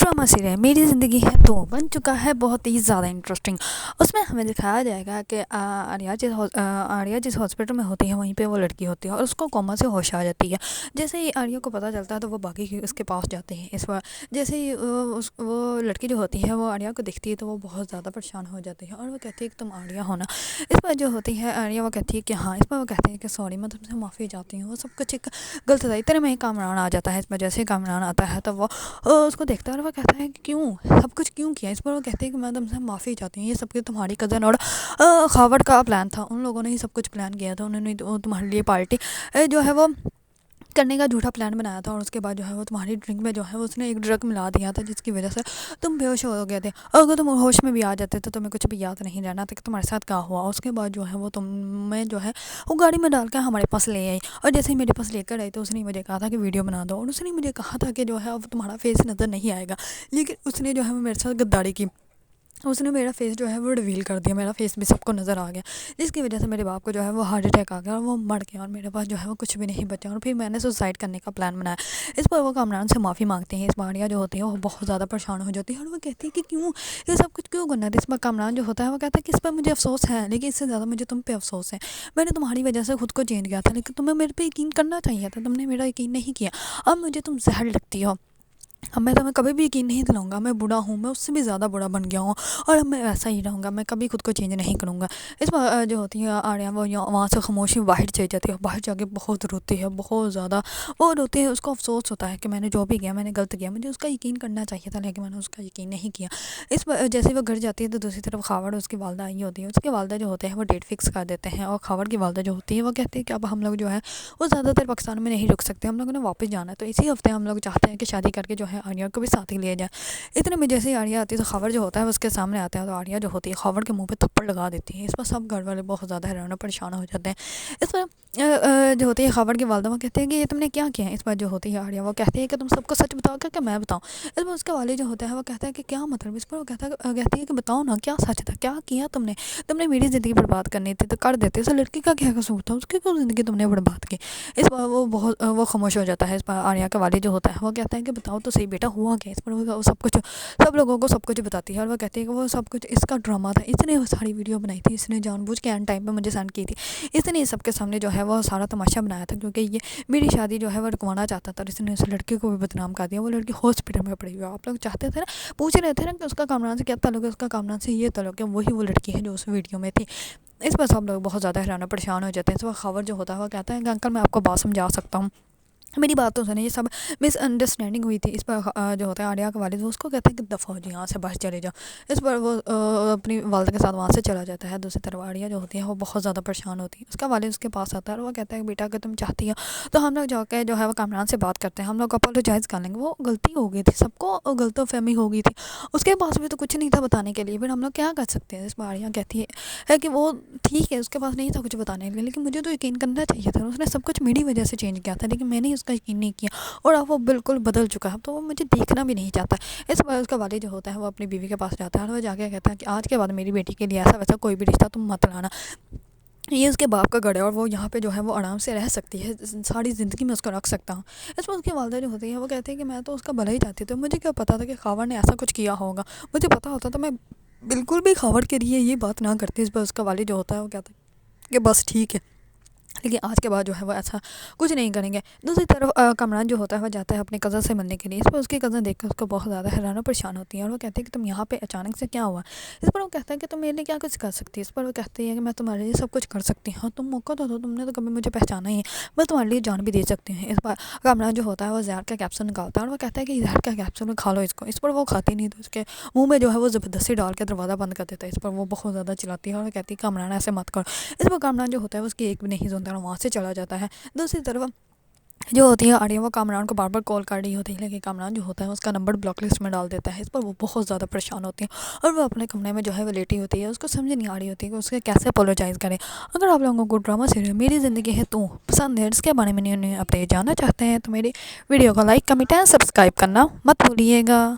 Drama serial मेरी ज़िंदगी है तो बन चुका है बहुत ही ज़्यादा इंटरेस्टिंग। उसमें हमें दिखाया जाएगा कि आर्या जिस हॉस्पिटल में होती है वहीं पे वो लड़की होती है और उसको कोमा से होश आ जाती है। जैसे ही आर्या को पता चलता है तो वो बाकी उसके पास जाते हैं। इस बार जैसे ही वो लड़की जो होती है वो आर्या को दिखती है तो वो बहुत ज़्यादा परेशान हो जाती है और वो कहती है कि तुम आर्या हो ना। इस पर जो होती है आर्या वो कहती है कि हाँ। इस पर वो कहते हैं कि सॉरी मैं तुमसे माफ़ी चाहती हूँ, वो सब कुछ एक गलत था। इतने में ही कामरान आ जाता है। इस पर जैसे ही कामरान आता है तो वो उसको देखता है और वो कहता है कि क्यों सब कुछ क्यों किया। इस पर वो कहते हैं कि मैं तुमसे माफ़ी चाहती हूँ, ये सब कुछ तुम्हारी कज़न और खावड़ का प्लान था। उन लोगों ने ही सब कुछ प्लान किया था। उन्होंने तुम्हारे लिए पार्टी जो है वो करने का झूठा प्लान बनाया था और उसके बाद जो है वो तुम्हारी ड्रिंक में जो है वो उसने एक ड्रग मिला दिया था जिसकी वजह से तुम बेहोश हो गए थे। अगर तुम होश में भी आ जाते तो तुम्हें कुछ भी याद नहीं रहना था कि तुम्हारे साथ क्या हुआ। उसके बाद जो है वो तुम्हें जो है वो गाड़ी में डाल कर हमारे पास ले आई और जैसे ही मेरे पास लेकर आई तो उसने मुझे कहा था कि वीडियो बना दो और उसने मुझे कहा था कि जो है अब तुम्हारा फेस नज़र नहीं आएगा, लेकिन उसने जो है वो मेरे साथ गद्दारी की। उसने मेरा फेस जो है वो रिवील कर दिया, मेरा फेस भी सबको नज़र आ गया, जिसकी वजह से मेरे बाप को जो है वो हार्ट अटैक आ गया और वो मर गया और मेरे पास जो है वो कुछ भी नहीं बचा। और फिर मैंने सुसाइड करने का प्लान बनाया। इस पर वो कामरान से माफ़ी मांगते हैं। इस आर्या जो होती है वो बहुत ज़्यादा परेशान हो जाती है और वो कहती है कि क्यों ये सब कुछ क्यों करना था। इस पर कामरान जो होता है वो कहता है कि इस पर मुझे अफसोस है, लेकिन इससे ज़्यादा मुझे तुम पे अफसोस है। मैंने तुम्हारी वजह से खुद को चेंज किया था, लेकिन तुम्हें मेरे पे यकीन करना चाहिए था, तुमने मेरा यकीन नहीं किया। अब मुझे तुम जहर लगती हो। अब मैं तुम्हें कभी भी यकीन नहीं दिलाऊंगा। मैं बूढ़ा हूँ, मैं उससे भी ज़्यादा बूढ़ा बन गया हूँ और अब मैं वैसा ही रहूँगा, मैं कभी खुद को चेंज नहीं करूँगा। इस बार जो होती है आर्या वो वहाँ से खामोशी बाहर चली जाती है। बाहर जाके बहुत रोती है, बहुत ज़्यादा वो रोती है। उसको अफसोस होता है कि मैंने जो भी किया मैंने गलत किया, मुझे उसका यकीन करना चाहिए था लेकिन मैंने उसका यकीन नहीं किया। इस पर जैसे वो घर जाती है तो दूसरी तरफ खावड़ उसकी वालदा आई होती है। उसके वालदा जो होते हैं वो डेट फिक्स कर देते हैं और खावड़ की वालदा जो होती है वो कहती है कि अब हम लोग जो है वो ज़्यादातर पाकिस्तान में नहीं रुक सकते, हम लोगों ने वापस जाना है। तो इसी हफ्ते हम लोग चाहते हैं कि शादी करके जो है आर्या को भी साथ लिया जाए। इतने में जैसे ही आर्या आती है तो खबर जो होता है उसके सामने आता है तो आर्या जो होती है खबर के मुंह पे थप्पड़ लगा देती है। इस पर सब घर वाले बहुत ज़्यादा हैरान और परेशान हो जाते हैं। इस पर जो होती है खबर की वालदा वो कहते हैं कि ये तुमने क्या किया है। इस पर जो होती है आर्या वो कहती है कि तुम सबको सच बताओ क्या मैं बताऊँ। इस पर उसके वाले जो होता है वो कहता है कि क्या मतलब। इस पर वो कहती है कि बताओ ना क्या सच था, क्या किया तुमने मेरी ज़िंदगी बर्बाद करनी थी तो कर देते। इस लड़की का क्या कसूर था, उसकी क्यों ज़िंदगी तुमने बर्बाद की। इस पर वो खामोश हो जाता है। इस पर आर्या का वाले जो होता है वो कहता है कि बताओ तो सही बेटा हुआ क्या। इस पर वो सब लोगों को सब कुछ बताती है और वो कहती है कि वो सब कुछ इसका ड्रामा था, इसने वो सारी वीडियो बनाई थी, इसने जानबूझ के एंड टाइम पे मुझे सेंड की थी, इसने सबके सामने जो है वो सारा तमाशा बनाया था क्योंकि ये मेरी शादी जो है वो रुकवाना चाहता था और इसने उस लड़के को भी बदनाम कर दिया। वो लड़की हॉस्पिटल में पड़ी हुई है। आप लोग चाहते थे ना, पूछ रहे थे ना कि उसका कामरान से क्या ताल्लुक है, उसका कामरान से ये ताल्लुक है, वही वो लड़की है जो उस वीडियो में थी। इस पर सब लोग बहुत ज़्यादा हैरान और परेशान हो जाते हैं। इस वक्त खबर जो होता है वो कहता है कि अंकल मैं आपको बात समझा सकता हूँ, मेरी बात तो सुने, ये सब मिसअंडरस्टैंडिंग हुई थी। इस पर जो होता है आर्या का वालिद वो उसको कहता है कि दफ़ा हो जी यहाँ से बाहर चले जाओ। इस पर वो अपनी वालदा के साथ वहाँ से चला जाता है। दूसरी तरफ आर्या जो होती है वो बहुत ज़्यादा परेशान होती है। उसका वालिद उसके पास आता है और वो कहता है कि बेटा अगर तुम चाहती हो तो हम लोग जाकर जो है वो कामरान से बात करते हैं, हम लोग अपोलोजाइज़ कर लेंगे, वो गलती हो गई थी, सबको गलतफ़हमी हो गई थी, उसके पास भी तो कुछ नहीं था बताने के लिए, फिर हम लोग क्या कर सकते हैं। इस पर आर्या कहती है कि वो ठीक है उसके पास नहीं था कुछ बताने के लिए, लेकिन मुझे तो यकीन करना चाहिए था, उसने सब कुछ मेरी वजह से चेंज किया था लेकिन मैंने उसका यकीन नहीं किया और अब वो बिल्कुल बदल चुका है, तो वो मुझे देखना भी नहीं चाहता। इस बार उसका वालिद जो होता है वो अपनी बीवी के पास जाता है और वो जाके कहता है कि आज के बाद मेरी बेटी के लिए ऐसा वैसा कोई भी रिश्ता तुम मत लाना, ये उसके बाप का गढ़ है और वो यहाँ पे जो है वो आराम से रह सकती है, सारी ज़िंदगी में उसको रख सकता हूँ। इस पर उसकी वालदा जो होती है वो कहती है कि मैं तो उसका भला ही चाहती थी, मुझे क्या पता था कि खावर ने ऐसा कुछ किया होगा, मुझे पता होता तो मैं बिल्कुल भी खावर के लिए ये बात ना करती। इस पर उसका वालिद जो होता है वो कहता है कि बस ठीक है, लेकिन आज के बाद जो है वो ऐसा कुछ नहीं करेंगे। दूसरी तरफ कामरान जो होता है वो जाता है अपने कज़न से मिलने के लिए। इस पर उसकी कज़न देखकर उसको बहुत ज़्यादा हैरान और परेशान होती है और वो कहती है कि तुम यहाँ पे अचानक से क्या हुआ। इस पर वो कहता है कि तुम मेरे लिए क्या कुछ कर सकती है। इस पर वो कहती है कि मैं तुम्हारे लिए सब कुछ कर सकती हूँ, तुम मौका तो दो, तुमने तो कभी मुझे पहचाना ही है, मैं तुम्हारे लिए जान भी दे सकती हूँ। इस पर कामरान जो होता है वो जहर का कैप्सूल निकालता है और वो कहता है कि जहर का कैप्सूल खा लो इसको। इस पर वो खाती नहीं तो उसके मुँह में जो है वो ज़बरदस्ती डाल के दरवाज़ा बंद कर देता है। इस पर वो बहुत ज़्यादा चिल्लाती है और वो कहती है कामरान ऐसे मत करो। इस पर कामरान जो होता है उसकी एक भी नहीं सुनता और वहाँ से चला जाता है। दूसरी तरफ जो होती है आर्या वो कामरान को बार बार कॉल कर रही होती है, लेकिन कामरान जो होता है उसका नंबर ब्लॉक लिस्ट में डाल देता है। इस पर वो बहुत ज़्यादा परेशान होती है और वो अपने कमरे में जो है वो लेटी होती है। उसको समझ नहीं आ रही होती है कि उसके कैसे अपोलोजाइज़ करें। अगर आप लोगों को ड्रामा सीरियल मेरी ज़िंदगी है तो पसंद है, इसके बारे में अपडेट जानना चाहते हैं तो मेरी वीडियो को लाइक कमेंट एंड सब्सक्राइब करना मत भूलिएगा।